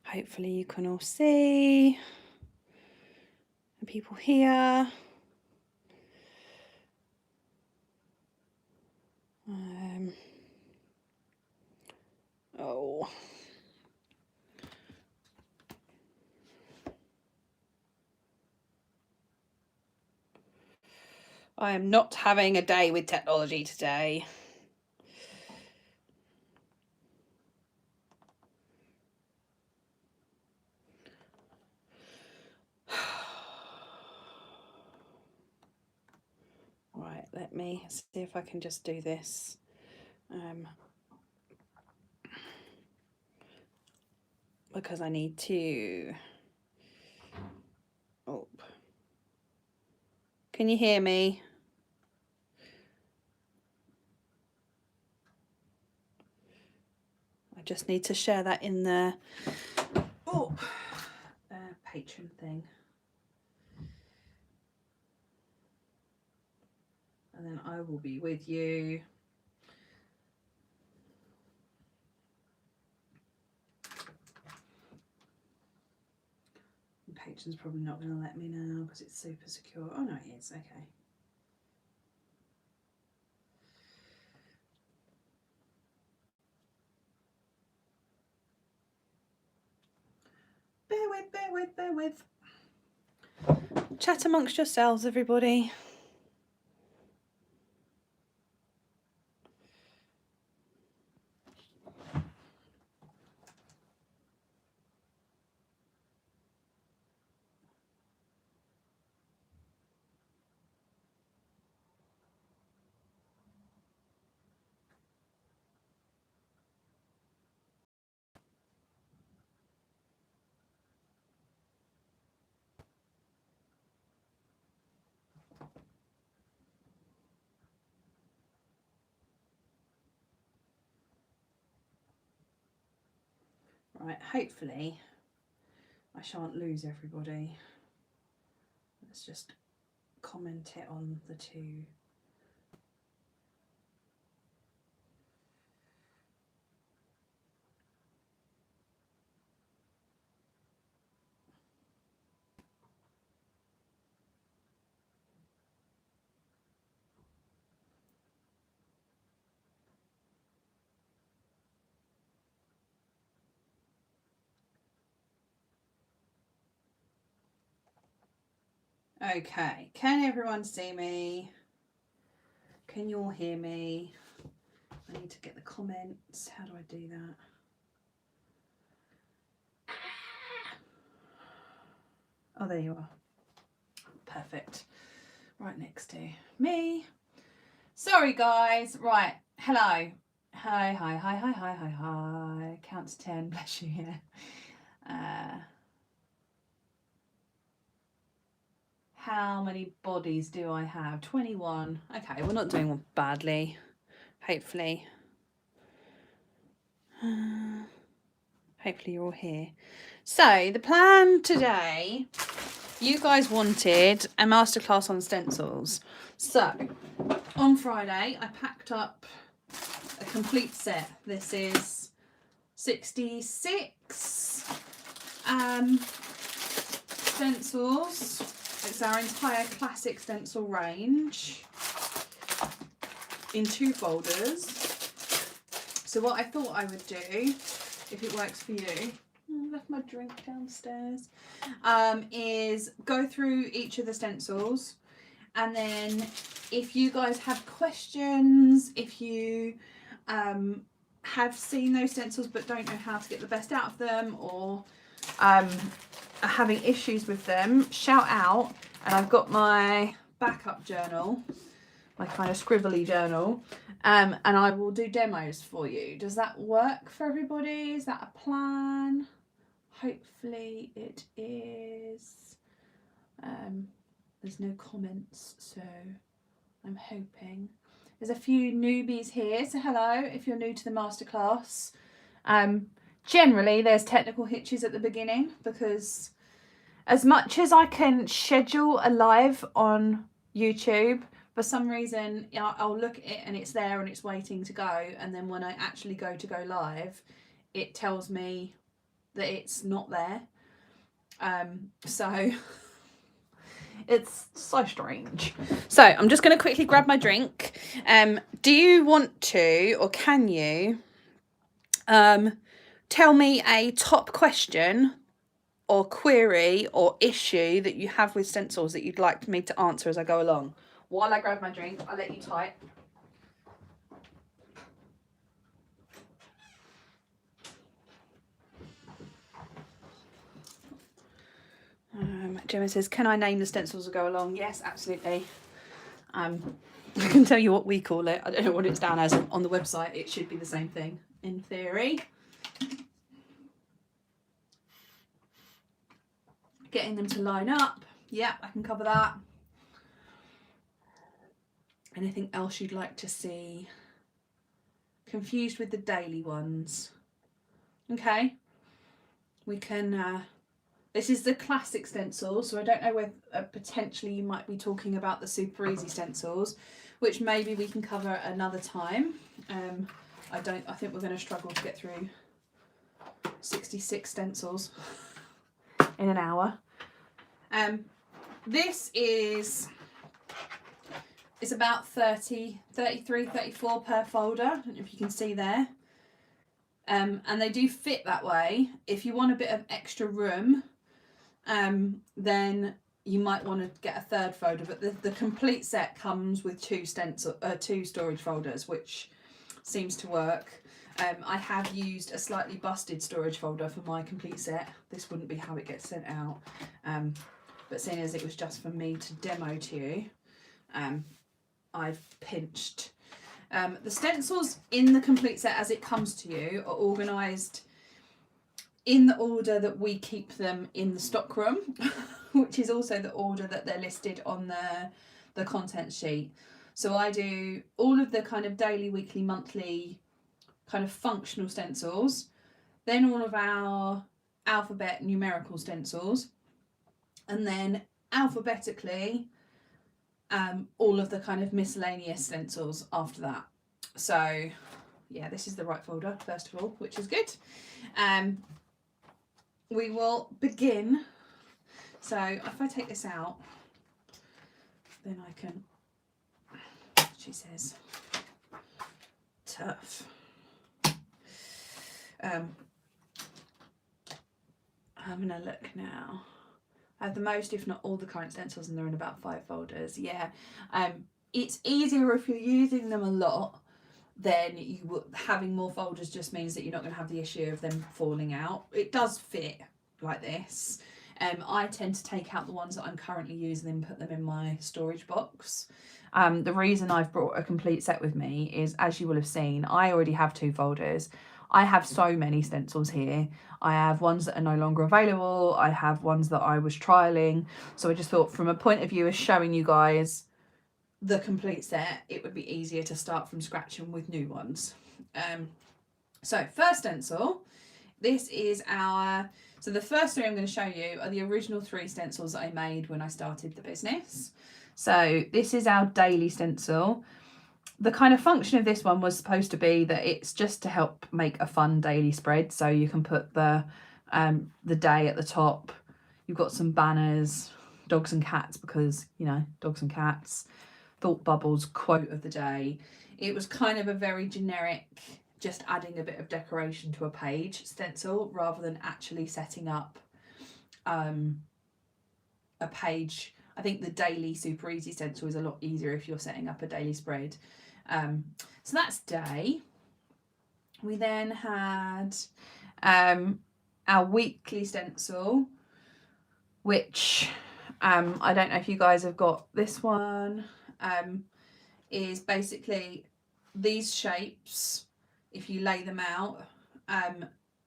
Hopefully you can all see the people here. Oh. I am not having a day with technology today. Right, let me see if I can just do this. Because I need to. Oh. Can you hear me? I just need to share that in the patron thing. And then I will be with you. The patron's probably not going to let me now because it's super secure. Oh no, it is. Okay. Bear with. Chat amongst yourselves, everybody. Right, hopefully I shan't lose everybody. Let's just comment it on the two. Okay, can everyone see me? Can you all hear me? I need to get the comments. How do I do that? Oh, there you are. Perfect. Right next to me. Sorry, guys. Right. Hello. Hi. Count to 10. Bless you. Yeah. How many bodies do I have? 21. Okay, we're not doing badly. Hopefully. Hopefully you're all here. So the plan today, you guys wanted a masterclass on stencils. So on Friday, I packed up a complete set. This is 66 stencils. It's our entire classic stencil range in 2 folders. So what I thought I would do, if it works for you, I left my drink downstairs, is go through each of the stencils, and then if you guys have questions, if you have seen those stencils but don't know how to get the best out of them, or are having issues with them, shout out. And I've got my backup journal, my kind of scribbly journal, and I will do demos for you. Does that work for everybody? Is that a plan? Hopefully it is. There's no comments, so I'm hoping. There's a few newbies here, so hello if you're new to the masterclass. Generally there's technical hitches at the beginning, because as much as I can schedule a live on YouTube. For some reason, I'll look at it and it's there and it's waiting to go, and then when I actually go live, it tells me that it's not there. So it's so strange. So I'm just going to quickly grab my drink. Do you want to, or can you, tell me a top question or query or issue that you have with stencils that you'd like me to answer as I go along? While I grab my drink, I'll let you type. Gemma says, can I name the stencils as I go along? Yes, absolutely. I can tell you what we call it. I don't know what it's down as on the website. It should be the same thing in theory. Getting them to line up. Yeah, I can cover that. Anything else you'd like to see? Confused with the daily ones. Okay. We can, this is the classic stencil, so I don't know whether potentially you might be talking about the super easy stencils, which maybe we can cover another time. I think we're going to struggle to get through 66 stencils in an hour. This is about 30, 33, 34 per folder. I don't know if you can see there. And they do fit that way. If you want a bit of extra room, then you might want to get a third folder, but the complete set comes with two storage folders, which seems to work. I have used a slightly busted storage folder for my complete set. This wouldn't be how it gets sent out, but seeing as it was just for me to demo to you, I've pinched. The stencils in the complete set as it comes to you are organised in the order that we keep them in the stockroom, which is also the order that they're listed on the content sheet. So I do all of the kind of daily, weekly, monthly kind of functional stencils, then all of our alphabet numerical stencils, and then alphabetically all of the kind of miscellaneous stencils after that. So yeah, this is the right folder first of all, which is good. We will begin. So if I take this out, then I can, she says, tough. I'm gonna look now. I have the most, if not all, the current stencils, and they're in about 5 folders. Yeah, it's easier if you're using them a lot. Then having more folders just means that you're not going to have the issue of them falling out. It does fit like this. I tend to take out the ones that I'm currently using and put them in my storage box. The reason I've brought a complete set with me is, as you will have seen, I already have 2 folders. I have so many stencils here. I have ones that are no longer available. I have ones that I was trialing. So I just thought, from a point of view of showing you guys the complete set, it would be easier to start from scratch and with new ones. So first stencil, this is so the first 3 I'm going to show you are the original 3 stencils that I made when I started the business. So this is our daily stencil. The kind of function of this one was supposed to be that it's just to help make a fun daily spread. So you can put the day at the top. You've got some banners, dogs and cats, because, you know, dogs and cats. Thought bubbles, quote of the day. It was kind of a very generic, just adding a bit of decoration to a page stencil, rather than actually setting up a page. I think the daily super easy stencil is a lot easier if you're setting up a daily spread. So that's day. We then had our weekly stencil, which I don't know if you guys have got this one. Is basically these shapes. If you lay them out,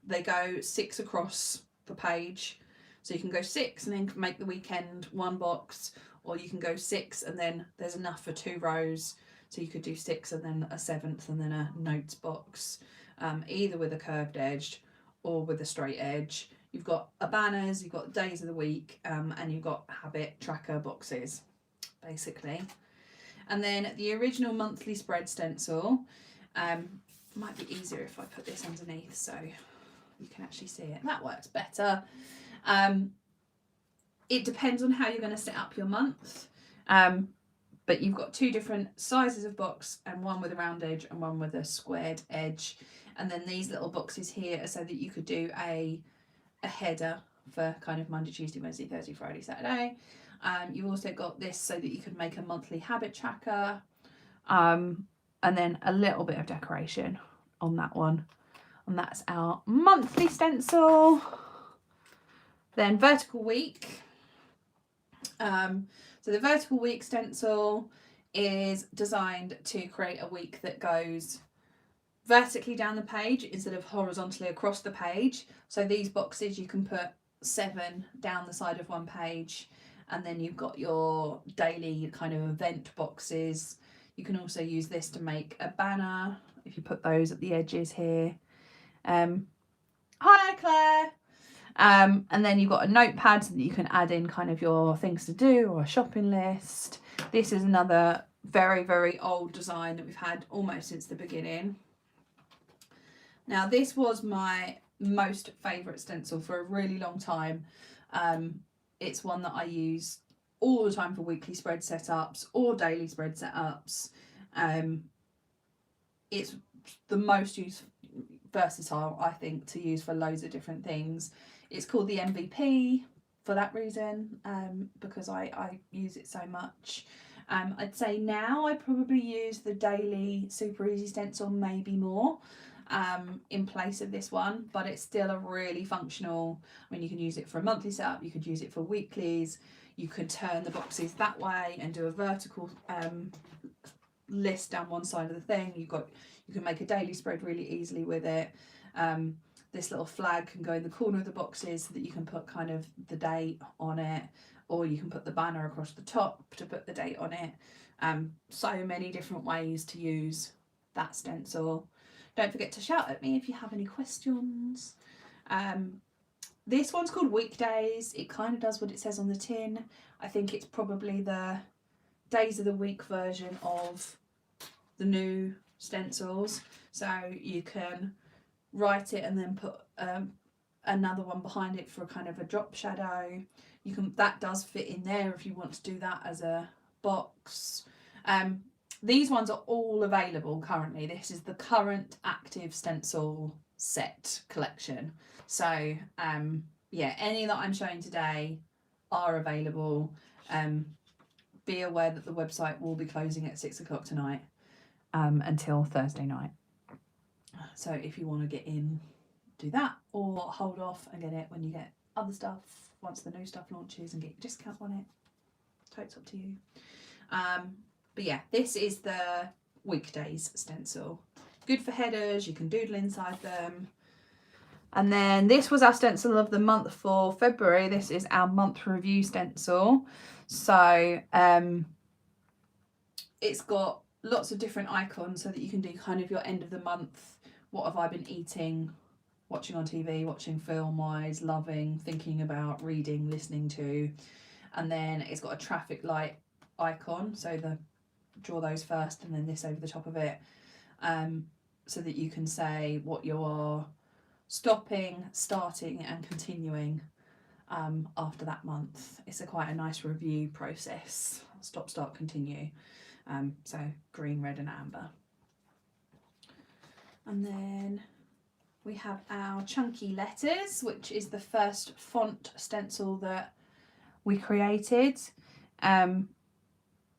they go 6 across the page. So you can go 6 and then make the weekend 1 box, or you can go 6 and then there's enough for 2 rows. So you could do 6 and then a 7th and then a notes box, either with a curved edge or with a straight edge. You've got banners, you've got days of the week, and you've got habit tracker boxes. basically. And then the original monthly spread stencil, might be easier if I put this underneath so you can actually see it. That works better. It depends on how you're going to set up your month. But you've got two different sizes of box, and one with a round edge and one with a squared edge. And then these little boxes here are so that you could do a header for kind of Monday, Tuesday, Wednesday, Thursday, Friday, Saturday. You've also got this so that you could make a monthly habit tracker. And then a little bit of decoration on that one. And that's our monthly stencil. Then vertical week. So the vertical week stencil is designed to create a week that goes vertically down the page instead of horizontally across the page. So these boxes, you can put 7 down the side of one page, and then you've got your daily kind of event boxes. You can also use this to make a banner if you put those at the edges here. Hi Claire. And then you've got a notepad so that you can add in kind of your things to do or a shopping list. This is another very, very old design that we've had almost since the beginning. Now this was my most favourite stencil for a really long time. It's one that I use all the time for weekly spread setups or daily spread setups. It's the most versatile, I think, to use for loads of different things. It's called the MVP for that reason, because I use it so much. I'd say now I probably use the daily super easy stencil maybe more in place of this one, but it's still a really functional. I mean, you can use it for a monthly setup, you could use it for weeklies, you could turn the boxes that way and do a vertical list down one side of the thing. You can make a daily spread really easily with it. This little flag can go in the corner of the boxes so that you can put kind of the date on it, or you can put the banner across the top to put the date on it. So many different ways to use that stencil. Don't forget to shout at me if you have any questions. This one's called Weekdays. It kind of does what it says on the tin. I think it's probably the days of the week version of the new stencils. So you can write it and then put another one behind it for kind of a drop shadow. That does fit in there if you want to do that as a box. These ones are all available currently. This is the current active stencil set collection. So yeah, any that I'm showing today are available. Be aware that the website will be closing at 6 o'clock tonight until Thursday night. So if you want to get in, do that, or hold off and get it when you get other stuff, once the new stuff launches, and get your discount on it. So it's up to you. But yeah, this is the Weekdays stencil. Good for headers, you can doodle inside them. And then this was our stencil of the month for February. This is our month review stencil. So it's got lots of different icons so that you can do kind of your end of the month. What have I been eating, watching on TV, watching film-wise, loving, thinking about, reading, listening to. And then it's got a traffic light icon, so draw those first and then this over the top of it, so that you can say what you are stopping, starting and continuing after that month. It's quite a nice review process. Stop, start, continue. So green, red and amber. And then we have our chunky letters, which is the first font stencil that we created.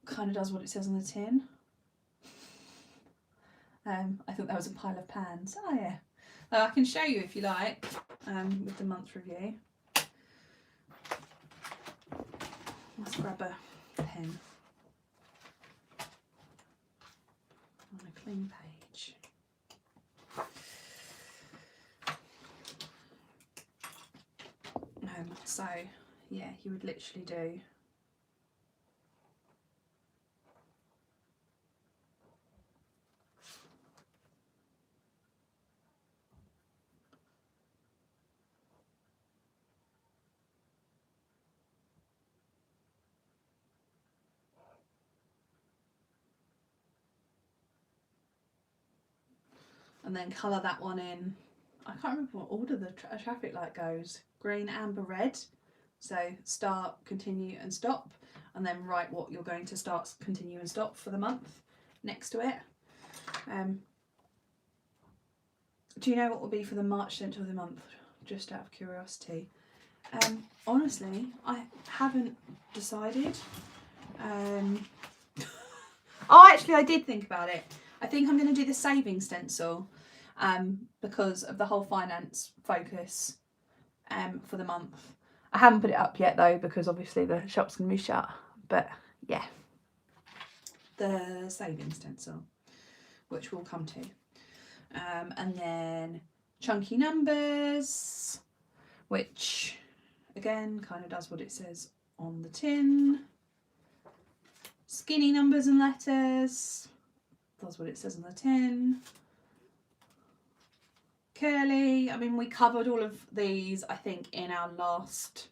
Kind of does what it says on the tin. I thought that was a pile of pans. Oh yeah. I can show you if you like, with the month review. Let's grab a pen on a clean page. So yeah, you would literally do and then colour that one in. I can't remember what order the traffic light goes. Green, amber, red. So start, continue and stop, and then write what you're going to start, continue and stop for the month next to it. Do you know what will be for the March stencil of the month? Just out of curiosity. Honestly, I haven't decided. Oh, actually, I did think about it. I think I'm going to do the saving stencil because of the whole finance focus for the month. I haven't put it up yet though because obviously the shop's going to be shut. But yeah, the saving stencil, which we'll come to. And then chunky numbers, which again kind of does what it says on the tin. Skinny numbers and letters, does what it says on the tin. Curly, I mean, we covered all of these I think in our last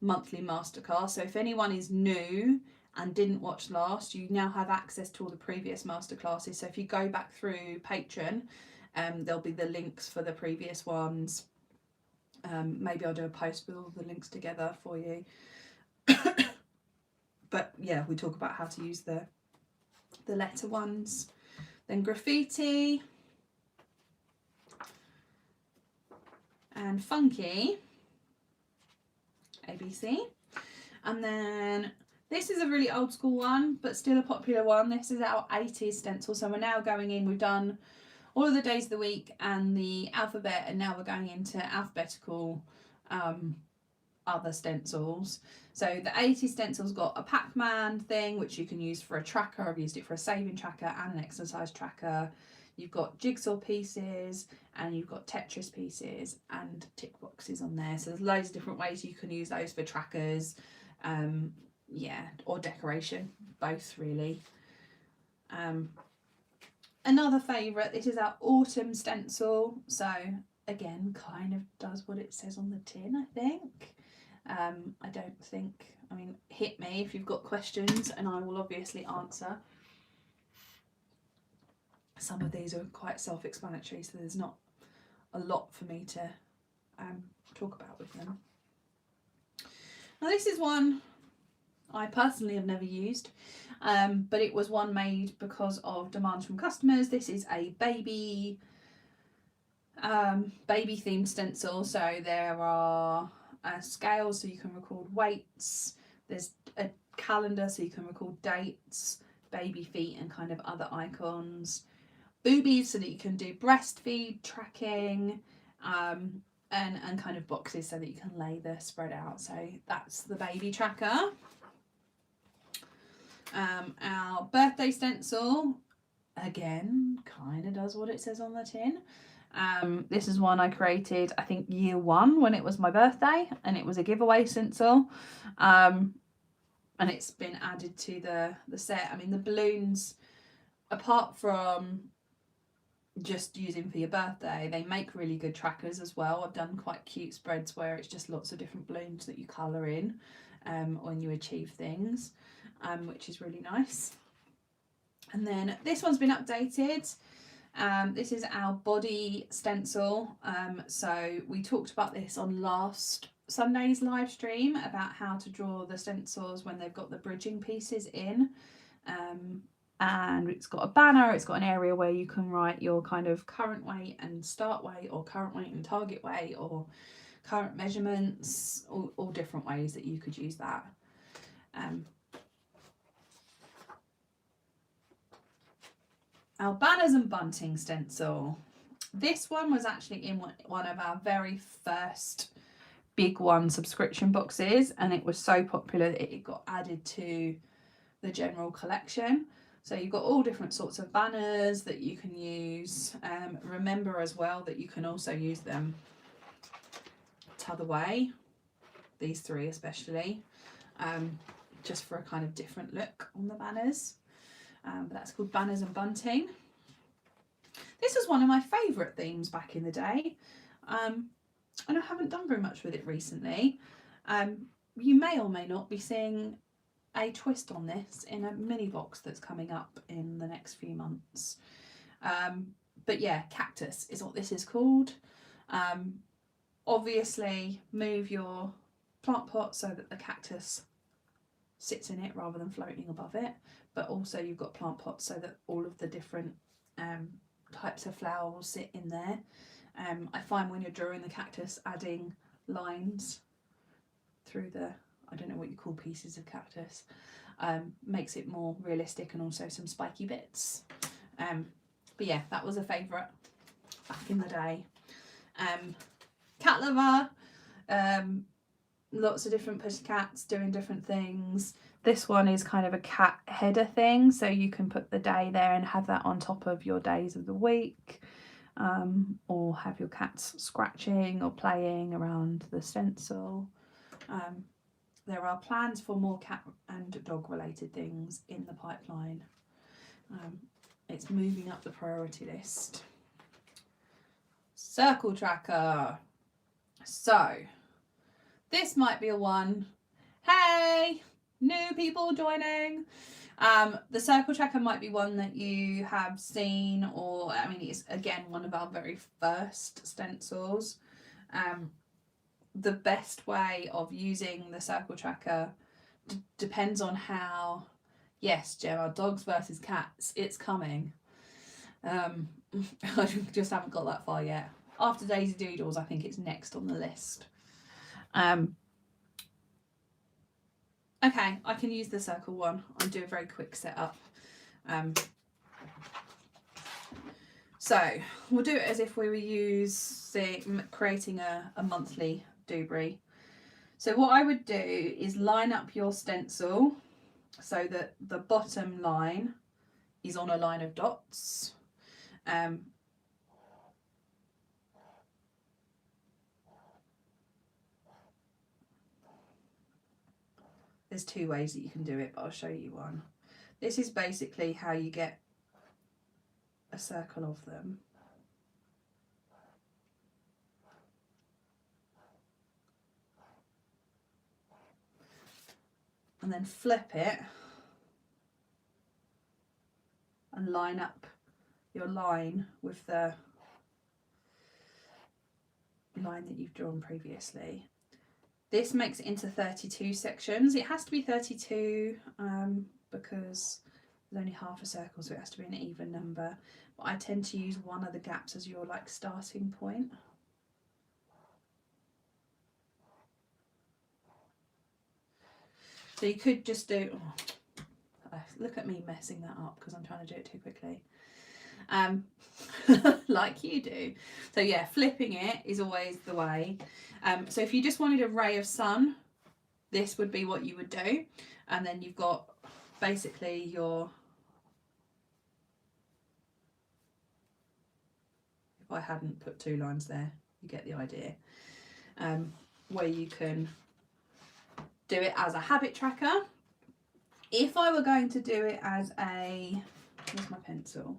monthly masterclass, so if anyone is new and didn't watch last, you now have access to all the previous masterclasses. So if you go back through Patreon, there'll be the links for the previous ones. Maybe I'll do a post with all the links together for you. But yeah, we talk about how to use the letter ones. Then graffiti and funky, ABC. And then this is a really old school one, but still a popular one. This is our 80s stencil. So we're now going in, we've done all of the days of the week and the alphabet, and now we're going into alphabetical other stencils. So the 80 stencils got a Pac-Man thing, which you can use for a tracker. I've used it for a saving tracker and an exercise tracker. You've got jigsaw pieces and you've got Tetris pieces and tick boxes on there. So there's loads of different ways you can use those for trackers, yeah, or decoration, both really. Another favourite, this is our autumn stencil. So again, kind of does what it says on the tin, I think. I don't think, I mean, hit me if you've got questions and I will obviously answer. Some of these are quite self-explanatory, so there's not a lot for me to talk about with them. Now this is one I personally have never used, but it was one made because of demands from customers. This is a baby themed stencil. So there are scales so you can record weights, there's a calendar so you can record dates, baby feet and kind of other icons, boobies so that you can do breastfeed tracking, and kind of boxes so that you can lay the spread out. So that's the baby tracker. Our birthday stencil, again, kind of does what it says on the tin. This is one I created, I think, year one when it was my birthday, and it was a giveaway stencil. And it's been added to the set. I mean, the balloons, apart from just using for your birthday, they make really good trackers as well. I've done quite cute spreads where it's just lots of different balloons that you colour in when you achieve things, which is really nice. And then this one's been updated. This is our body stencil. So we talked about this on last Sunday's live stream about how to draw the stencils when they've got the bridging pieces in. And it's got a banner, it's got an area where you can write your kind of current weight and start weight, or current weight and target weight, or current measurements, all different ways that you could use that. Our banners and bunting stencil. This one was actually in one of our very first big one subscription boxes, and it was so popular that it got added to the general collection. So you've got all different sorts of banners that you can use. Remember as well that you can also use them t'other way, these three especially, just for a kind of different look on the banners. But that's called banners and bunting. This was one of my favourite themes back in the day, and I haven't done very much with it recently. You may or may not be seeing a twist on this in a mini box that's coming up in the next few months. But But yeah, cactus is what this is called. Obviously move your plant pot so that the cactus sits in it rather than floating above it, but also you've got plant pots so that all of the different types of flower will sit in there. I find when you're drawing the cactus, adding lines through the, I don't know what you call pieces of cactus, makes it more realistic, and also some spiky bits. But yeah, that was a favourite back in the day. Cat lover, lots of different pussycats doing different things. This one is kind of a cat header thing, so you can put the day there and have that on top of your days of the week, or have your cats scratching or playing around the stencil. There are plans for more cat and dog related things in the pipeline. It's moving up the priority list. Circle tracker. So this might be a one. Hey, new people joining. The circle tracker might be one that you have seen, or I mean, it's again one of our very first stencils. The best way of using the circle tracker depends on how, yes, Gemma, dogs versus cats, it's coming. I just haven't got that far yet. After Daisy Doodles, I think it's next on the list. Okay, I can use the circle one. I'll do a very quick setup. So we'll do it as if we were creating a monthly doobry. So what I would do is line up your stencil so that the bottom line is on a line of dots. There's two ways that you can do it, but I'll show you one. This is basically how you get a circle of them. And then flip it and line up your line with the line that you've drawn previously. This makes it into 32 sections. It has to be 32 because there's only half a circle, so it has to be an even number. But I tend to use one of the gaps as your like starting point. So you could just do, look at me messing that up because I'm trying to do it too quickly. Like you do. So yeah, flipping it is always the way. So if you just wanted a ray of sun, this would be what you would do. And then you've got basically your, if I hadn't put two lines there, you get the idea. Where you can do it as a habit tracker. If I were going to do it as a, where's my pencil?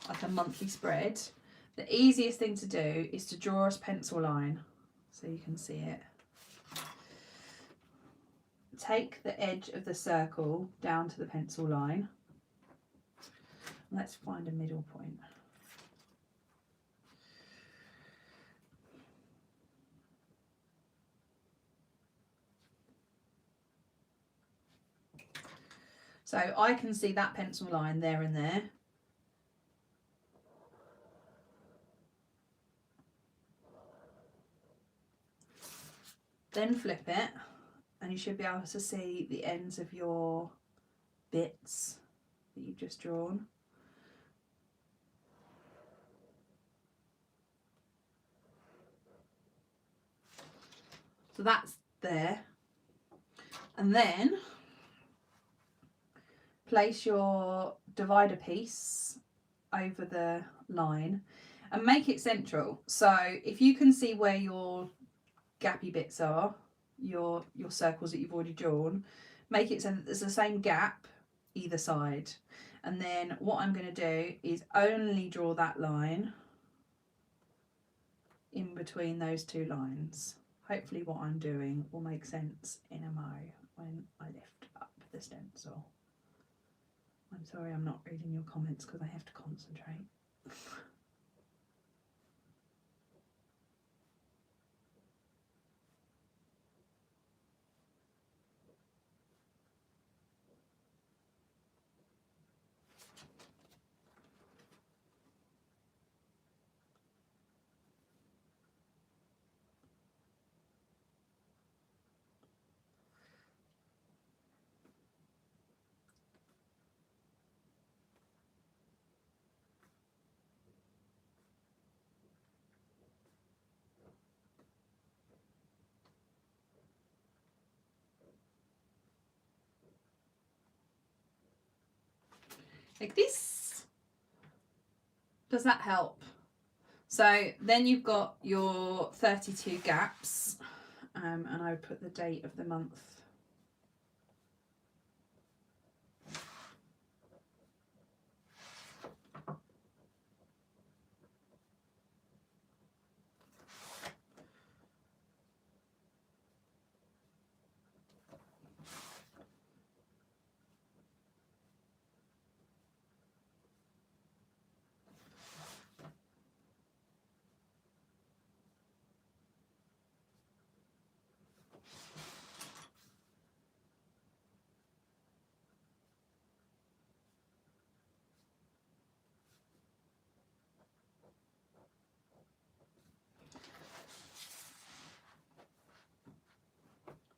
Like a monthly spread, the easiest thing to do is to draw a pencil line so you can see it. Take the edge of the circle down to the pencil line. Let's find a middle point. So I can see that pencil line there and there. Then flip it and you should be able to see the ends of your bits that you've just drawn. So that's there. And then place your divider piece over the line and make it central. So if you can see where your gappy bits are, your circles that you've already drawn, make it so that there's the same gap either side. And then what I'm going to do is only draw that line in between those two lines. Hopefully what I'm doing will make sense in a mo when I lift up the stencil. I'm sorry I'm not reading your comments because I have to concentrate. Like this. Does that help? So then you've got your 32 gaps, and I would put the date of the month.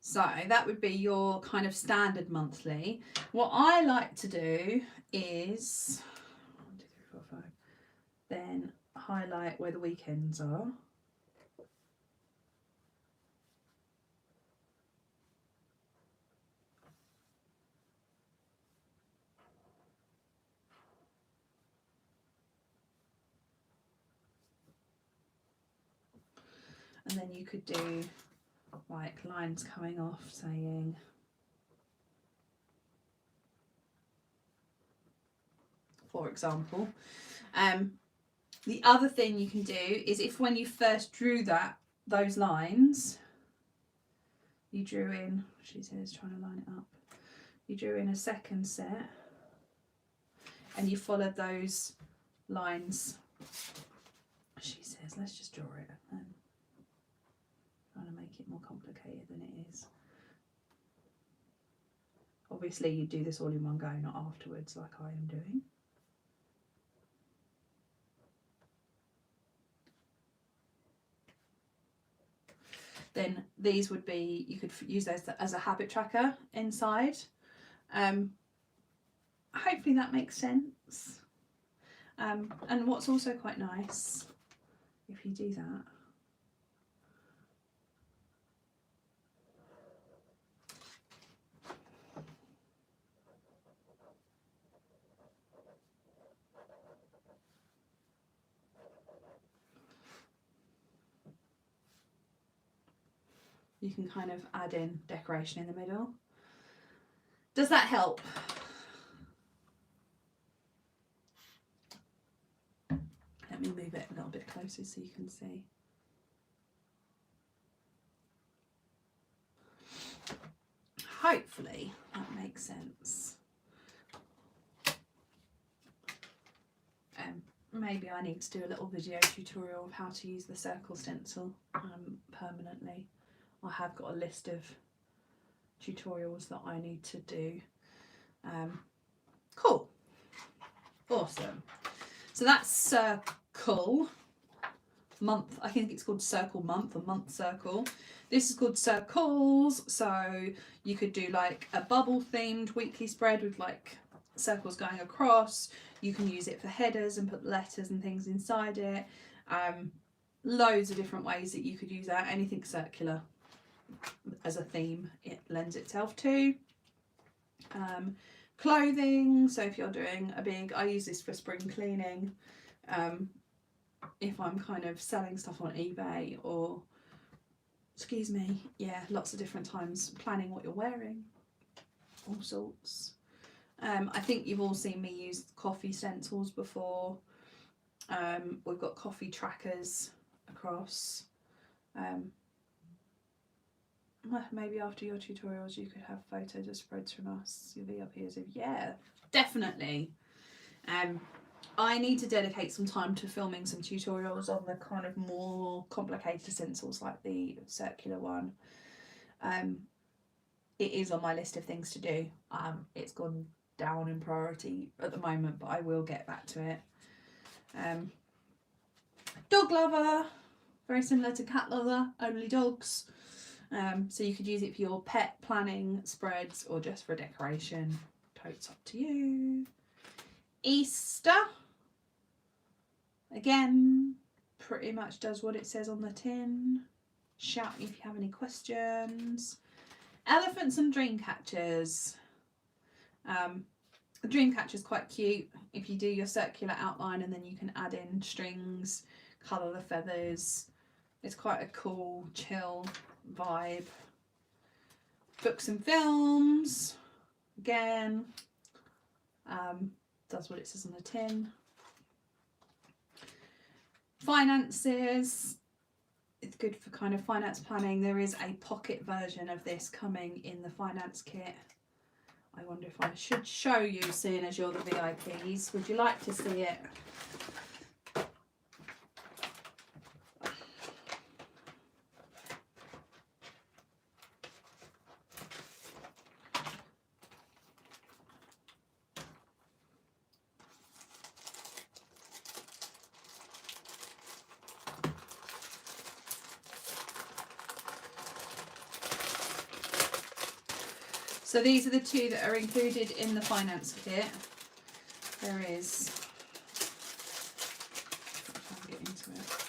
So that would be your kind of standard monthly. What I like to do is 1, 2, 3, 4, 5. Then highlight where the weekends are. And then you could do like lines coming off saying for example. The other thing you can do is if when you first drew those lines, you drew in, she says trying to line it up, you drew in a second set and you followed those lines, she says, let's just draw it and trying to make it more complicated than it is. Obviously you do this all in one go, not afterwards like I am doing. Then these would be, you could use those as a habit tracker inside. Hopefully that makes sense. And what's also quite nice, if you do that, you can kind of add in decoration in the middle. Does that help? Let me move it a little bit closer so you can see. Hopefully that makes sense. Maybe I need to do a little video tutorial of how to use the circle stencil permanently. I have got a list of tutorials that I need to do. Cool. Awesome. So that's circle month. I think it's called circle month or month circle. This is called circles. So you could do like a bubble themed weekly spread with like circles going across. You can use it for headers and put letters and things inside it. Loads of different ways that you could use that. Anything circular as a theme it lends itself to. Clothing, so if you're doing a big, I use this for spring cleaning, if I'm kind of selling stuff on eBay or, excuse me, yeah, lots of different times, planning what you're wearing, all sorts. I think you've all seen me use coffee stencils before. We've got coffee trackers across. Maybe after your tutorials you could have photos of spreads from us. You'll be up here so yeah, definitely. I need to dedicate some time to filming some tutorials on the kind of more complicated stencils like the circular one. It is on my list of things to do. It's gone down in priority at the moment, but I will get back to it. Dog lover, very similar to cat lover, only dogs. So you could use it for your pet planning spreads or just for decoration. Totes up to you. Easter, again, pretty much does what it says on the tin. Shout me if you have any questions. Elephants and dream catchers. The dream catcher is quite cute. If you do your circular outline and then you can add in strings, colour the feathers. It's quite a cool, chill vibe. Books and films, again, does what it says on the tin. Finances, it's good for kind of finance planning. There is a pocket version of this coming in the finance kit. I wonder if I should show you, seeing as you're the VIPs. Would you like to see it? So these are the two that are included in the finance kit. There is, I'll get into it.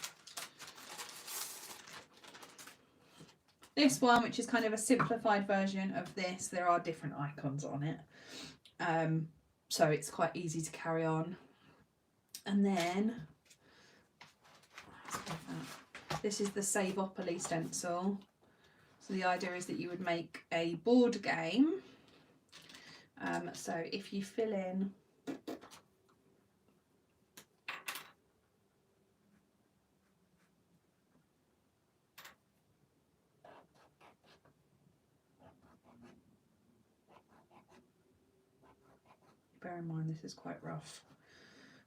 This one, which is kind of a simplified version of this, there are different icons on it. So it's quite easy to carry on. And then, this is the Savopoly stencil. So the idea is that you would make a board game. So if you fill in bear in mind this is quite rough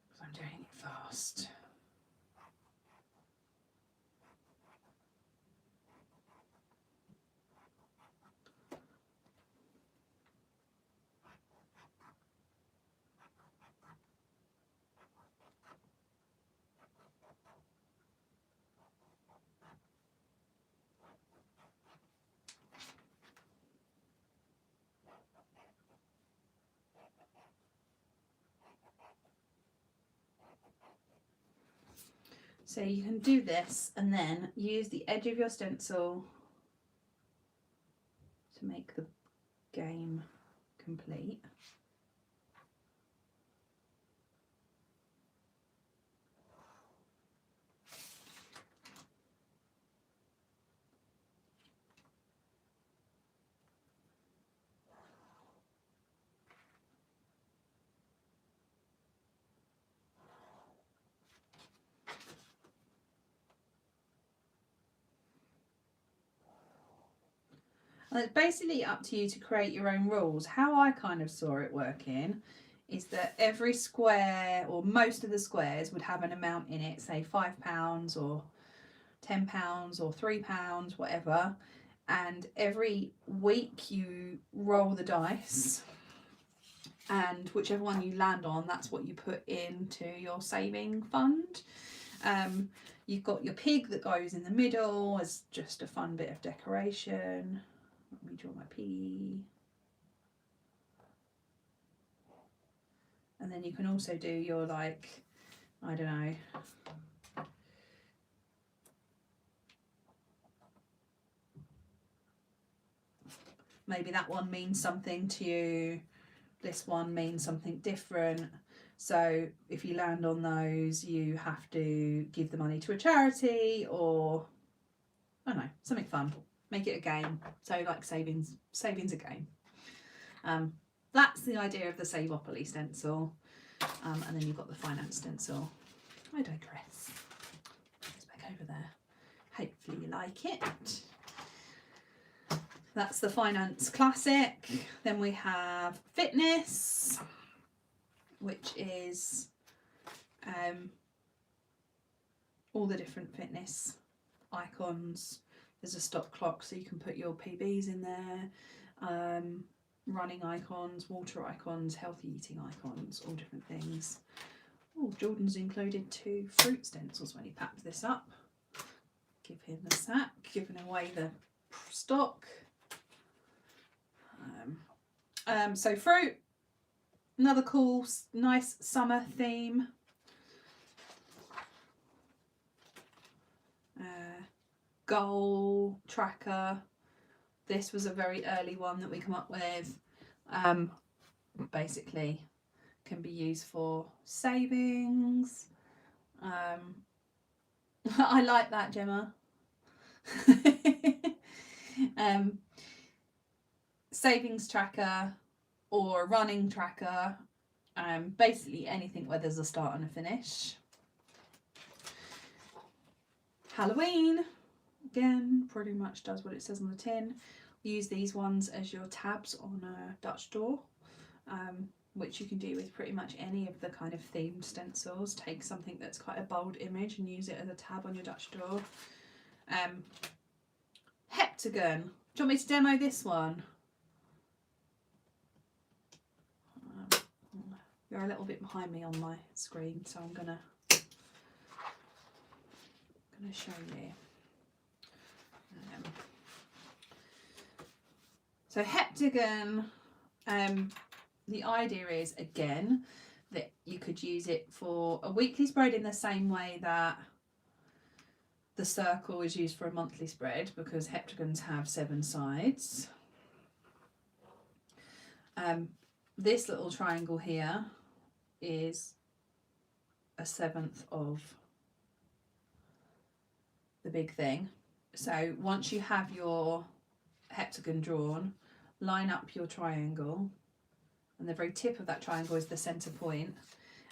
because I'm doing it fast. So you can do this and then use the edge of your stencil to make the game complete. And it's basically up to you to create your own rules. How I kind of saw it working is that every square, or most of the squares, would have an amount in it, say £5 or £10 or £3, whatever. And every week you roll the dice, and whichever one you land on, that's what you put into your saving fund. You've got your pig that goes in the middle as just a fun bit of decoration. Let me draw my pea. And then you can also do your, like, I don't know, maybe that one means something to you, this one means something different. So if you land on those, you have to give the money to a charity, or I don't know, something fun. Make it a game. So like savings a game. That's the idea of the Savopoly stencil. And then you've got the finance stencil. I digress. It's back over there. Hopefully you like it. That's the finance classic. Then we have fitness, which is all the different fitness icons. There's a stop clock so you can put your PBs in there, running icons, water icons, healthy eating icons, all different things. Oh, Jordan's included 2 fruit stencils when he packed this up. Give him the sack, giving away the stock. So fruit, another cool, nice summer theme. Goal tracker. This was a very early one that we come up with. Basically can be used for savings. I like that, Gemma. Savings tracker or running tracker. Basically anything where there's a start and a finish. Halloween, again, pretty much does what it says on the tin. Use these ones as your tabs on a Dutch door, which you can do with pretty much any of the kind of themed stencils. Take something that's quite a bold image and use it as a tab on your Dutch door. Heptagon. Do you want me to demo this one? You're a little bit behind me on my screen, so I'm gonna show you. So heptagon, the idea is, again, that you could use it for a weekly spread in the same way that the circle is used for a monthly spread, because heptagons have 7 sides. This little triangle here is a 7th of the big thing. So once you have your heptagon drawn, line up your triangle, and the very tip of that triangle is the center point,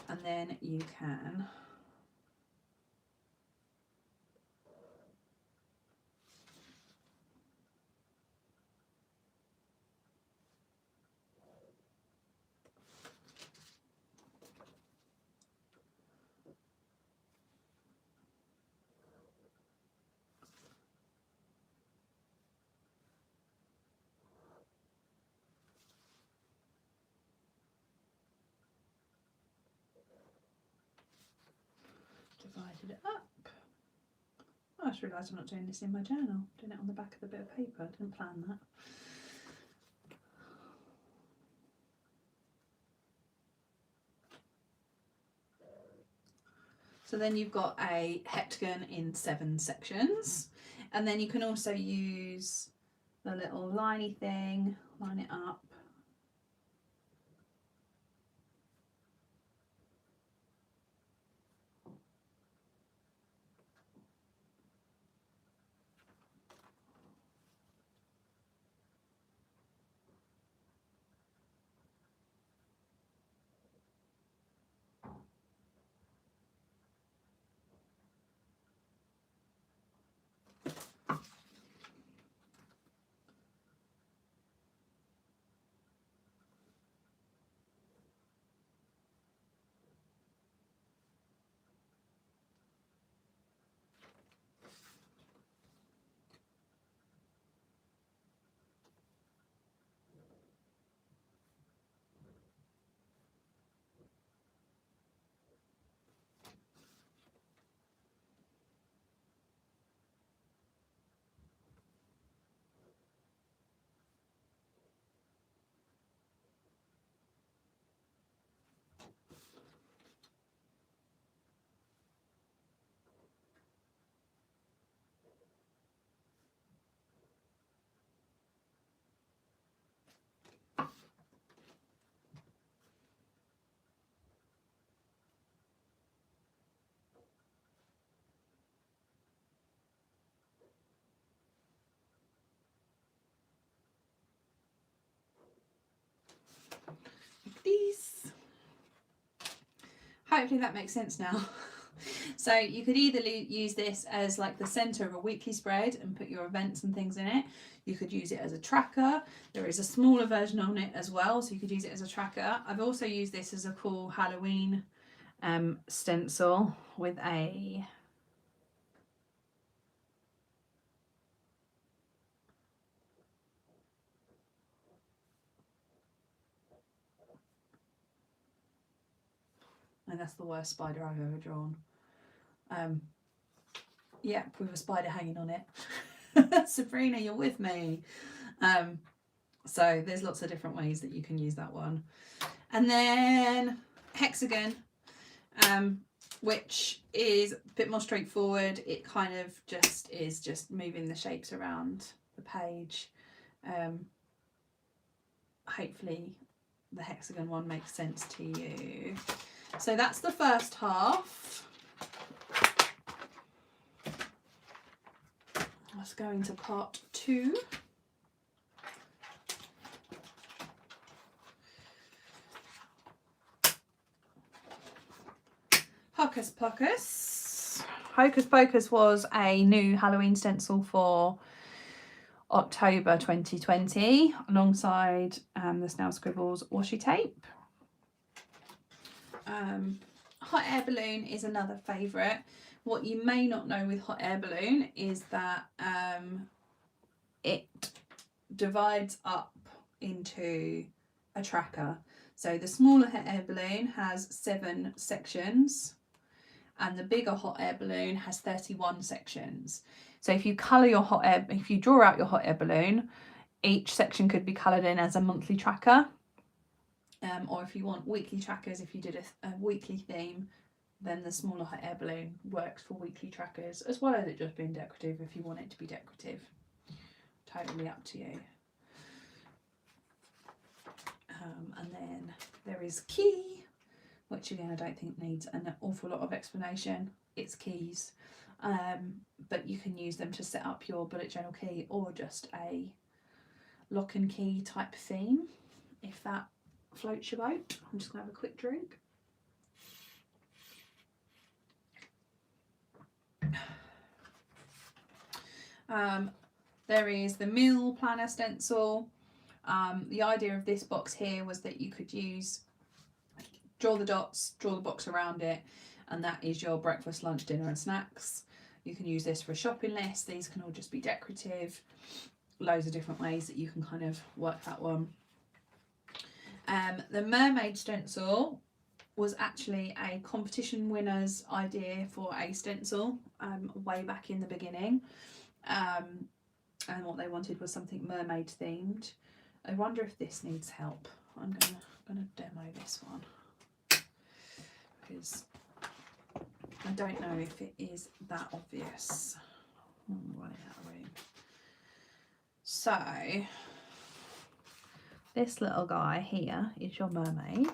and then you can divided it up. Oh, I just realised I'm not doing this in my journal. I'm doing it on the back of the bit of paper. I didn't plan that. So then you've got a heptagon in 7 sections, and then you can also use the little liney thing, line it up. These. Hopefully that makes sense now. So you could either use this as like the center of a weekly spread and put your events and things in it. You could use it as a tracker. There is a smaller version on it as well, so you could use it as a tracker. I've also used this as a cool Halloween stencil with a and that's the worst spider I've ever drawn. Yeah, with a spider hanging on it. Sabrina, you're with me. So there's lots of different ways that you can use that one. And then hexagon, which is a bit more straightforward. It kind of just is just moving the shapes around the page. Hopefully the hexagon one makes sense to you. So that's the first half. Let's go into part 2. Hocus Pocus. Hocus Pocus was a new Halloween stencil for October 2020 alongside the Snail Scribbles washi tape. Hot air balloon is another favourite. What you may not know with hot air balloon is that it divides up into a tracker. So the smaller hot air balloon has 7 sections and the bigger hot air balloon has 31 sections. So if you colour your hot air, if you draw out your hot air balloon, each section could be coloured in as a monthly tracker. Or if you want weekly trackers, if you did a weekly theme, then the smaller hot air balloon works for weekly trackers, as well as it just being decorative if you want it to be decorative. Totally up to you. And then there is key, which again I don't think needs an awful lot of explanation. It's keys, but you can use them to set up your bullet journal key or just a lock and key type theme, if that floats your boat. I'm just going to have a quick drink. There is the meal planner stencil. The idea of this box here was that you could draw the dots, draw the box around it, and that is your breakfast, lunch, dinner and snacks. You can use this for a shopping list. These can all just be decorative. Loads of different ways that you can kind of work that one. The mermaid stencil was actually a competition winner's idea for a stencil way back in the beginning. And what they wanted was something mermaid themed. I wonder if this needs help. I'm gonna demo this one because I don't know if it is that obvious. I'm running out of room. So this little guy here is your mermaid.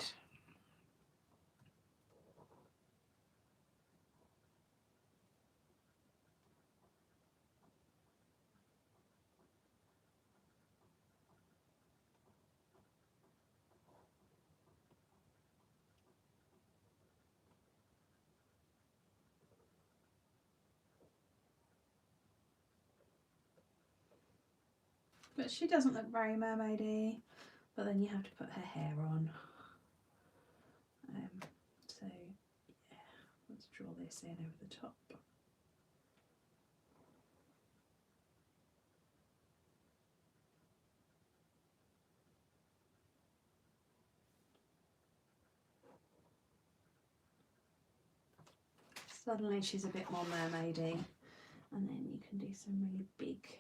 But she doesn't look very mermaidy, but then you have to put her hair on. So yeah, let's draw this in over the top. Suddenly she's a bit more mermaidy, and then you can do some really big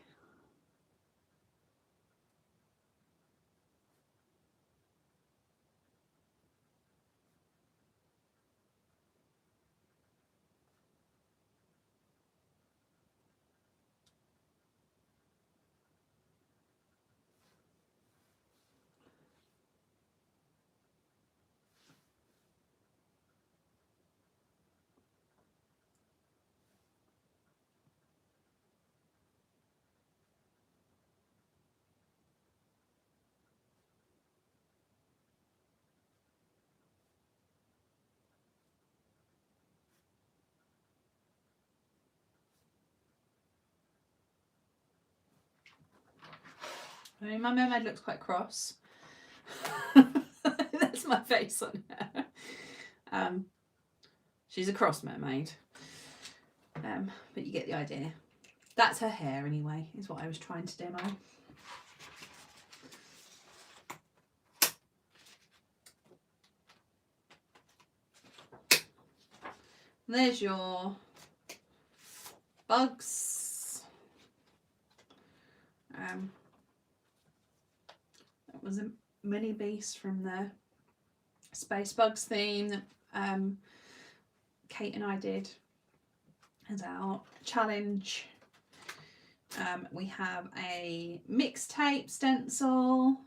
I mean, my mermaid looks quite cross. That's my face on her. She's a cross mermaid. But you get the idea. That's her hair anyway, is what I was trying to demo. There's your bugs. That was a mini beast from the Space Bugs theme that Kate and I did as our challenge. We have a mixtape stencil.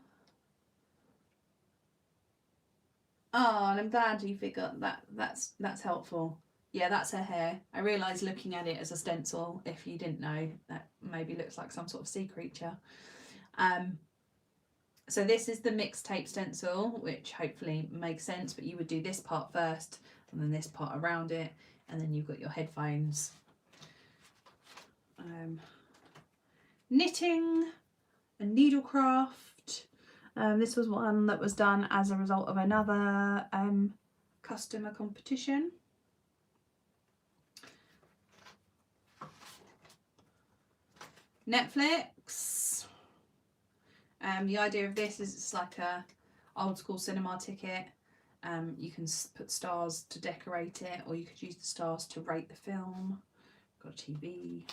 Oh, and I'm glad you figured that. That's helpful. Yeah, that's her hair. I realised looking at it as a stencil, if you didn't know, that maybe looks like some sort of sea creature. So this is the mixtape stencil, which hopefully makes sense, but you would do this part first and then this part around it, and then you've got your headphones. Knitting and needlecraft. This was one that was done as a result of another customer competition. Netflix. The idea of this is it's like a old school cinema ticket. You can put stars to decorate it, or you could use the stars to rate the film. Got a TV.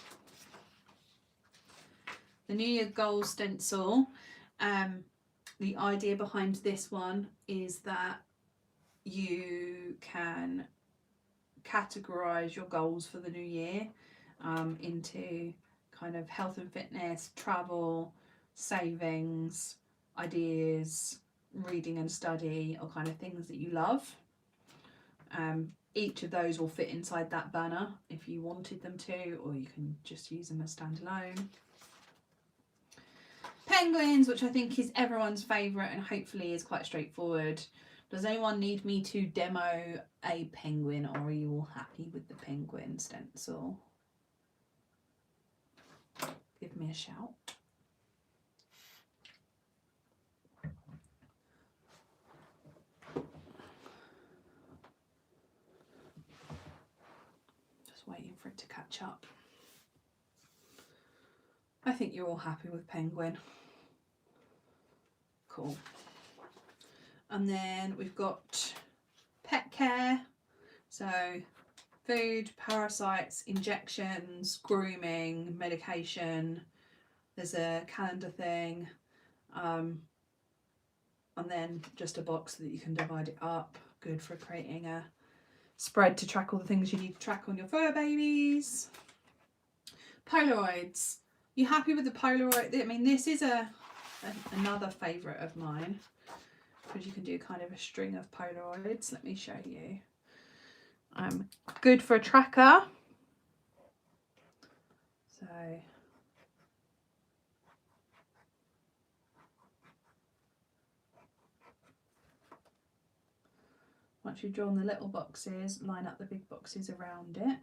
The New Year goals stencil. The idea behind this one is that you can categorize your goals for the new year into kind of health and fitness, travel, savings, ideas, reading and study, or kind of things that you love. Each of those will fit inside that banner if you wanted them to, or you can just use them as standalone. Penguins, which I think is everyone's favourite and hopefully is quite straightforward. Does anyone need me to demo a penguin, or are you all happy with the penguin stencil? Give me a shout. Just waiting for it to catch up. I think you're all happy with penguin. Cool. And then we've got pet care. So food, parasites, injections, grooming, medication. There's a calendar thing. And then just a box that you can divide it up. Good for creating a spread to track all the things you need to track on your fur babies. Polaroids. You happy with the Polaroid? I mean, this is another favourite of mine, because you can do kind of a string of Polaroids. Let me show you. Good for a tracker. So once you've drawn the little boxes, line up the big boxes around it.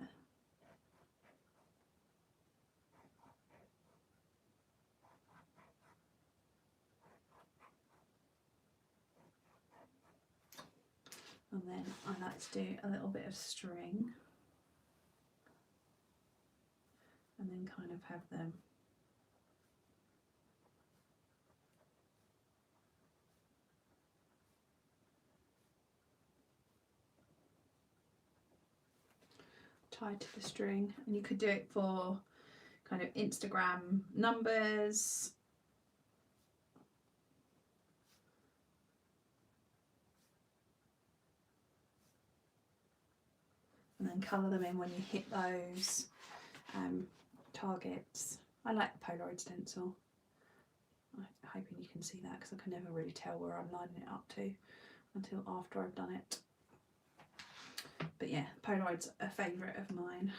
And then I like to do a little bit of string and then kind of have them tied to the string. And you could do it for kind of Instagram numbers, and then colour them in when you hit those targets. I like the Polaroid stencil. I'm hoping you can see that, because I can never really tell where I'm lining it up to until after I've done it. But yeah, Polaroid's a favourite of mine.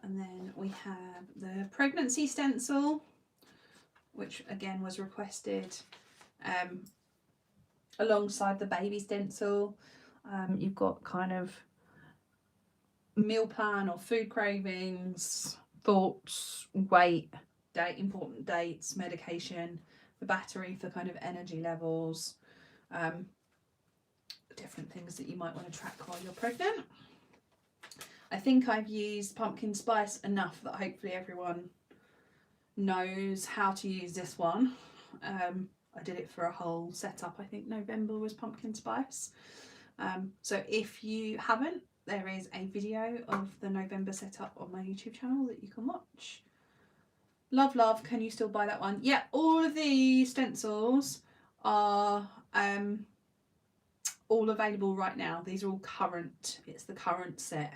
And then we have the pregnancy stencil, which again was requested alongside the baby stencil. You've got kind of meal plan or food cravings, thoughts, weight, important dates, medication, the battery for kind of energy levels, different things that you might want to track while you're pregnant. I think I've used pumpkin spice enough that hopefully everyone knows how to use this one. I did it for a whole setup. I think November was pumpkin spice. So if you haven't, there is a video of the November setup on my YouTube channel that you can watch. Love, can you still buy that one? Yeah, all of the stencils are all available right now. These are all current. It's the current set.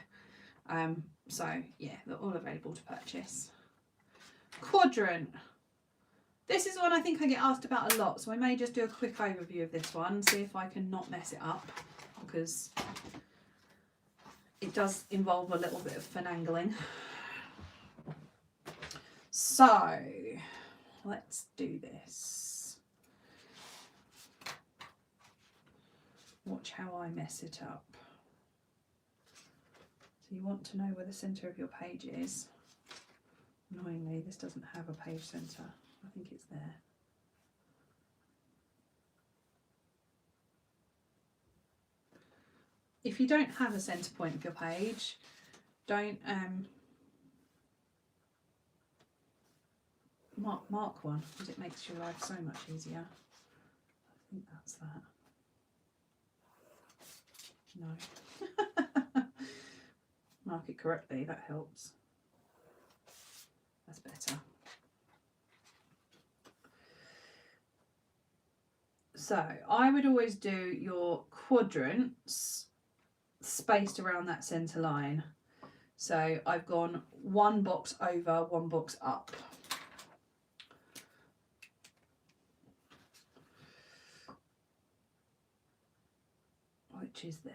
So yeah, they're all available to purchase. Quadrant. This is one I think I get asked about a lot, so I may just do a quick overview of this one, see if I can not mess it up, because it does involve a little bit of finagling. So let's do this. Watch how I mess it up. So you want to know where the centre of your page is. Annoyingly, this doesn't have a page centre. I think it's there. If you don't have a centre point of your page, don't mark one, because it makes your life so much easier. I think that's that. No. Mark it correctly, that helps. That's better. So I would always do your quadrants spaced around that centre line. So I've gone one box over, one box up. Which is there.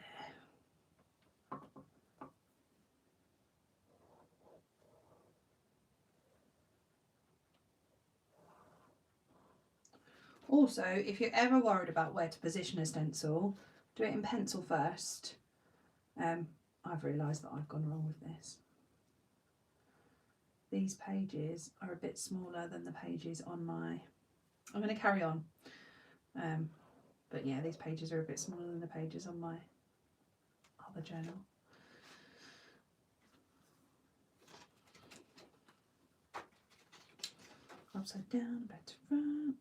Also, if you're ever worried about where to position a stencil, do it in pencil first. I've realised that I've gone wrong with this. These pages are a bit smaller than the pages on my... I'm going to carry on. But yeah, these pages are a bit smaller than the pages on my other journal. Upside down, back to front.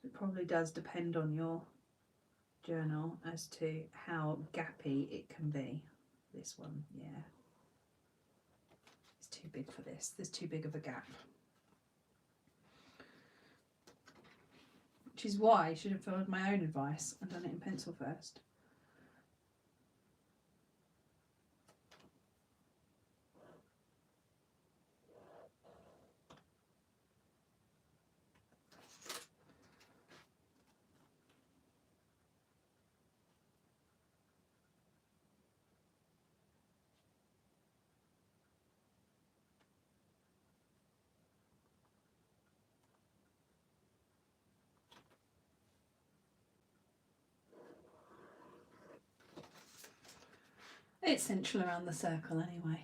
It probably does depend on your journal as to how gappy it can be. This one, yeah. It's too big for this. There's too big of a gap. Which is why I should have followed my own advice and done it in pencil first. It's central around the circle anyway.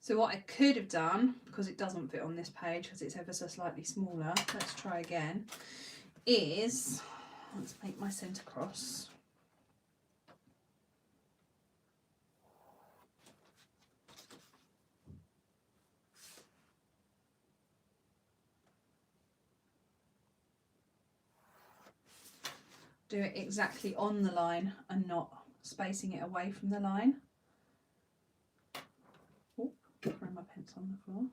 So what I could have done, because it doesn't fit on this page because it's ever so slightly smaller, let's try again, is, let's make my centre cross. Do it exactly on the line and not spacing it away from the line. Oh, throw my pencil on the floor.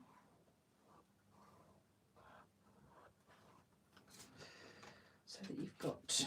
So that you've got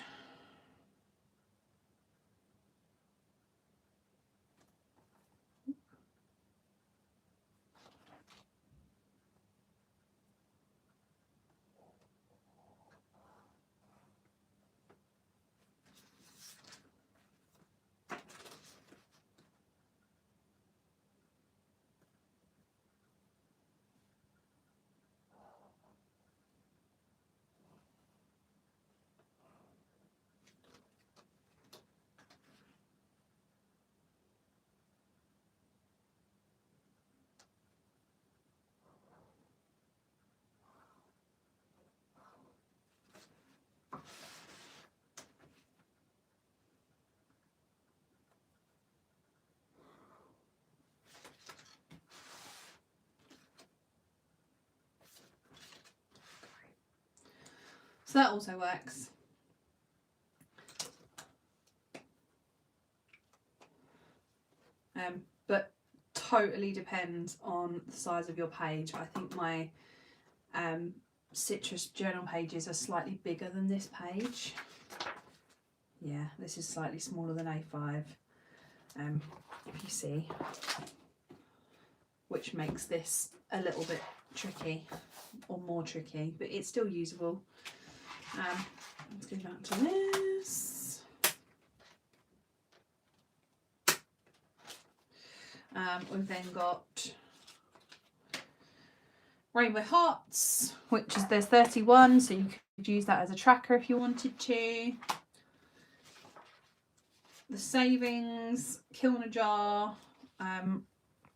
So that also works. But totally depends on the size of your page. I think my citrus journal pages are slightly bigger than this page. Yeah, this is slightly smaller than A5. If you see, which makes this a little bit tricky, or more tricky, but it's still usable. Let's go back to this. We've then got Rainbow Hearts, which is, there's 31, so you could use that as a tracker if you wanted to. The Savings, Kiln a Jar,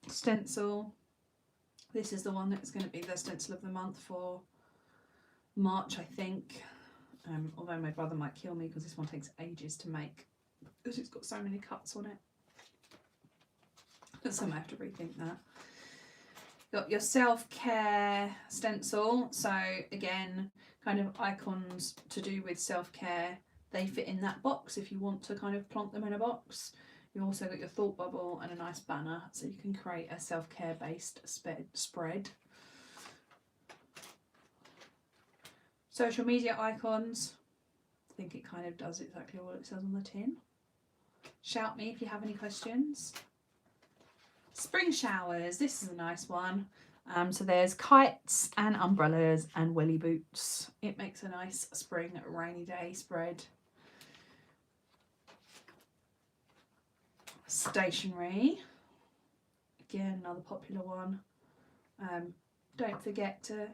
stencil. This is the one that's going to be the stencil of the month for March, I think. Although my brother might kill me because this one takes ages to make because it's got so many cuts on it. But some I have to rethink that. Got your self-care stencil. So again, kind of icons to do with self-care. They fit in that box if you want to kind of plonk them in a box. You've also got your thought bubble and a nice banner, so you can create a self-care based spread. Social media icons. I think it kind of does exactly what it says on the tin. Shout me if you have any questions. Spring showers. This is a nice one. So there's kites and umbrellas and welly boots. It makes a nice spring rainy day spread. Stationery. Again, another popular one. Don't forget to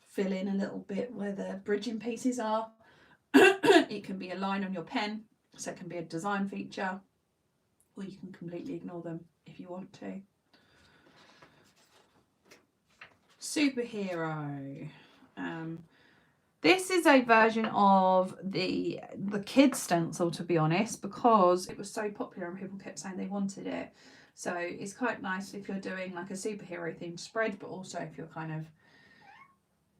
fill in a little bit where the bridging pieces are. It can be a line on your pen, so it can be a design feature, or you can completely ignore them if you want to. Superhero. This is a version of the kids stencil, to be honest, because it was so popular and people kept saying they wanted it. So it's quite nice if you're doing like a superhero themed spread, but also if you're kind of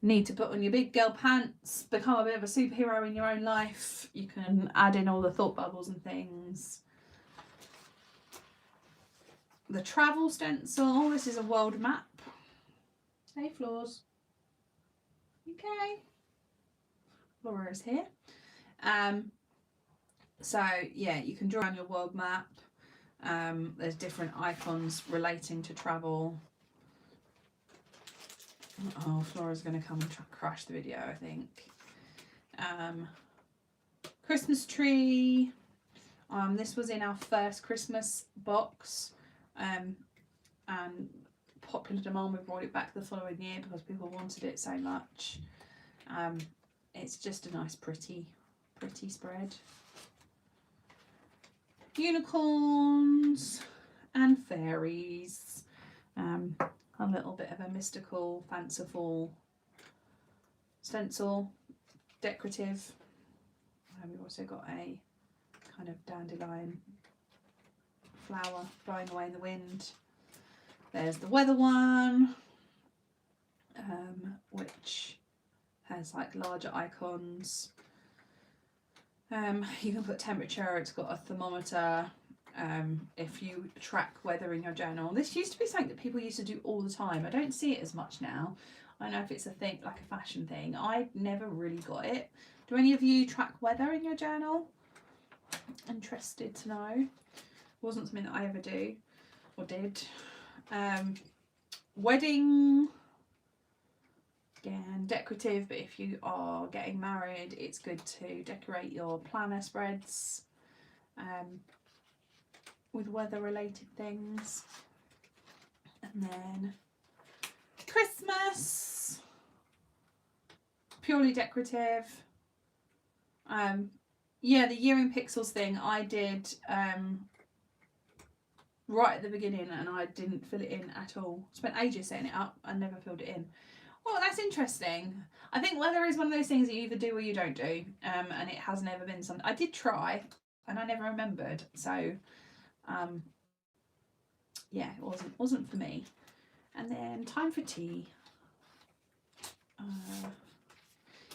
need to put on your big girl pants, become a bit of a superhero in your own life, you can add in all the thought bubbles and things. The travel stencil. This is a world map. Hey Floors. Okay. Laura is here. So yeah, you can draw on your world map. There's different icons relating to travel. Oh, Flora's going to come and crash the video, I think. Christmas tree. This was in our first Christmas box, and popular demand, we brought it back the following year because people wanted it so much. It's just a nice pretty spread. Unicorns and fairies. A little bit of a mystical, fanciful stencil, decorative. We've also got a kind of dandelion flower blowing away in the wind. There's the weather one, which has like larger icons. You can put temperature, it's got a thermometer. If you track weather in your journal. This used to be something that people used to do all the time. I don't see it as much now. I don't know if it's a thing, like a fashion thing. I never really got it. Do any of you track weather in your journal? Interested to know. Wasn't something that I ever do or did. Wedding. Again, decorative, but if you are getting married, it's good to decorate your planner spreads with weather related things. And then Christmas, purely decorative. Yeah, the year in pixels thing I did right at the beginning, and I didn't fill it in at all. Spent ages setting it up and never filled it in. Well, that's interesting. I think weather is one of those things that you either do or you don't do, and it has never been something I did try and I never remembered. So yeah, it wasn't for me. And then time for tea.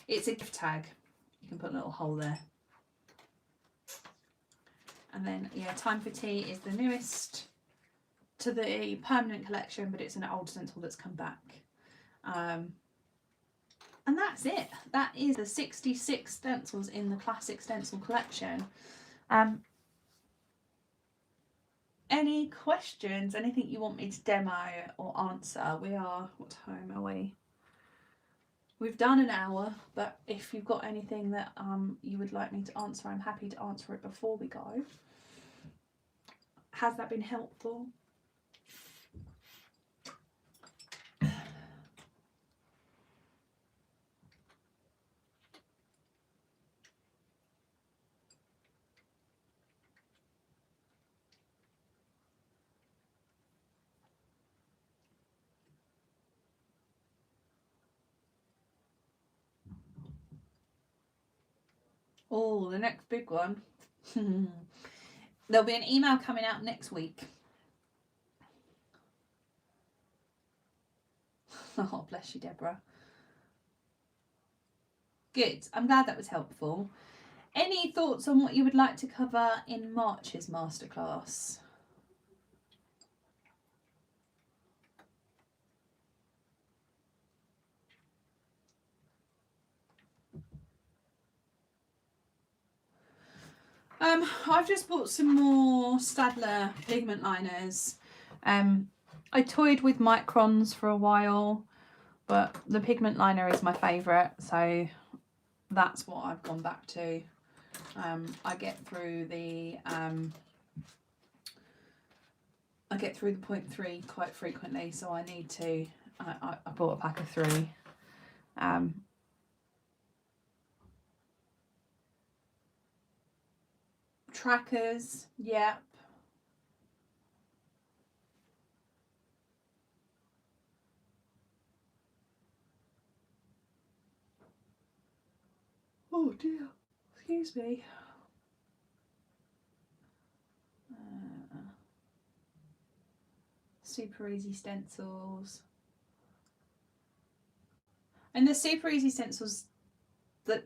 It's a gift tag. You can put a little hole there. And then, yeah, Time for Tea is the newest to the permanent collection, but it's an old stencil that's come back. And that's it. That is the 66 stencils in the classic stencil collection. Any questions? Anything you want me to demo or answer? We are, what time are we? We've done an hour, but if you've got anything that you would like me to answer, I'm happy to answer it before we go. Has that been helpful? Oh, the next big one. There'll be an email coming out next week. Oh, bless you, Deborah. Good. I'm glad that was helpful. Any thoughts on what you would like to cover in March's masterclass? I've just bought some more Staedtler pigment liners. I toyed with microns for a while, but the pigment liner is my favourite, so that's what I've gone back to. I get through the 0.3 quite frequently, so I need to. I bought a pack of 3. Trackers, yep. Oh dear, excuse me. Super easy stencils. And the super easy stencils, that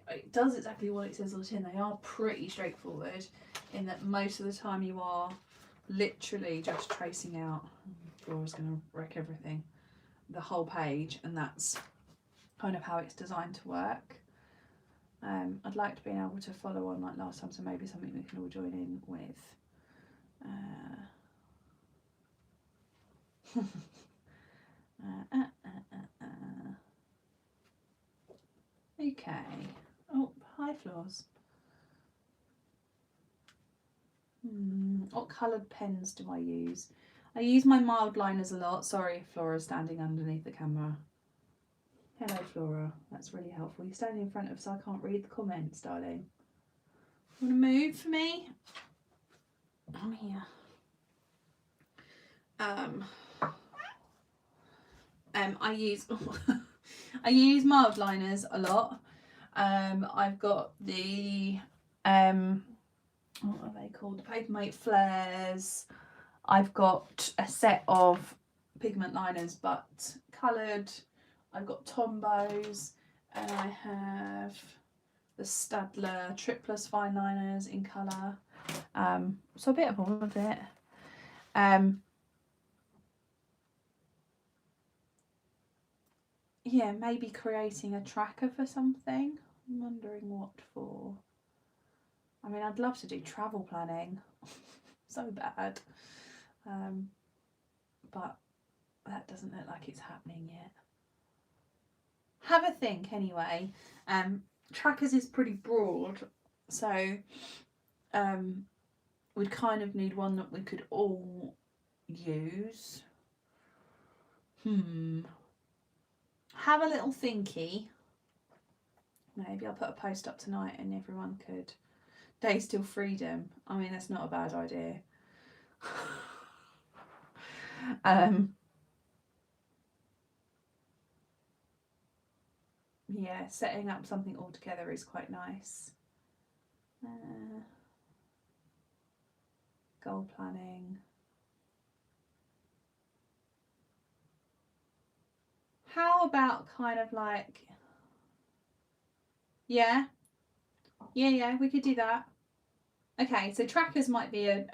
it does exactly what it says on the tin. They are pretty straightforward in that most of the time you are literally just tracing out. Flora's going to wreck everything. The whole page, and that's kind of how it's designed to work. I'd like to be able to follow on like last time, so maybe something we can all join in with. Okay. Oh, hi, Floors. What coloured pens do I use? I use my mild liners a lot. Sorry, Flora's standing underneath the camera. Hello, Flora. That's really helpful. You're standing in front of, so I can't read the comments, darling. Want to move for me? I'm here. I use I use mild liners a lot. I've got the what are they called? The Papermate Flares. I've got a set of pigment liners, but coloured. I've got Tombos, and I have the Staedtler Triplus fine liners in colour. So a bit of all of it. Yeah, maybe creating a tracker for something. I'm wondering what for. I mean, I'd love to do travel planning. So bad. But that doesn't look like it's happening yet. Have a think anyway. Trackers is pretty broad, so we'd kind of need one that we could all use. Have a little thinky. Maybe I'll put a post up tonight and everyone could. Days till freedom. I mean, that's not a bad idea. Yeah, setting up something all together is quite nice. Goal planning. How about kind of like Yeah, yeah, we could do that. Okay, so trackers might be a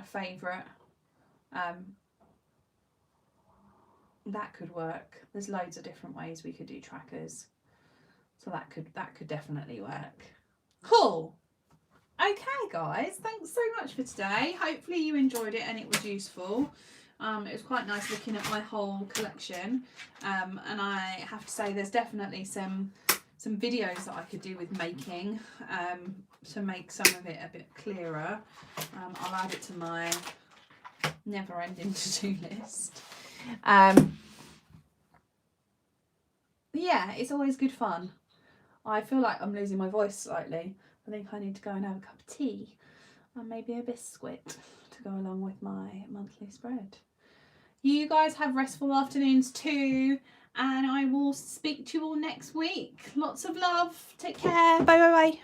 favourite. That could work. There's loads of different ways we could do trackers, so that could definitely work. Cool. Okay, guys, thanks so much for today. Hopefully you enjoyed it and it was useful. It was quite nice looking at my whole collection, and I have to say there's definitely some videos that I could do with making to make some of it a bit clearer. I'll add it to my never-ending to-do list. Yeah, it's always good fun. I feel like I'm losing my voice slightly. I think I need to go and have a cup of tea and maybe a biscuit to go along with my monthly spread. You guys have restful afternoons too, and I will speak to you all next week. Lots of love. Take care. Bye bye bye.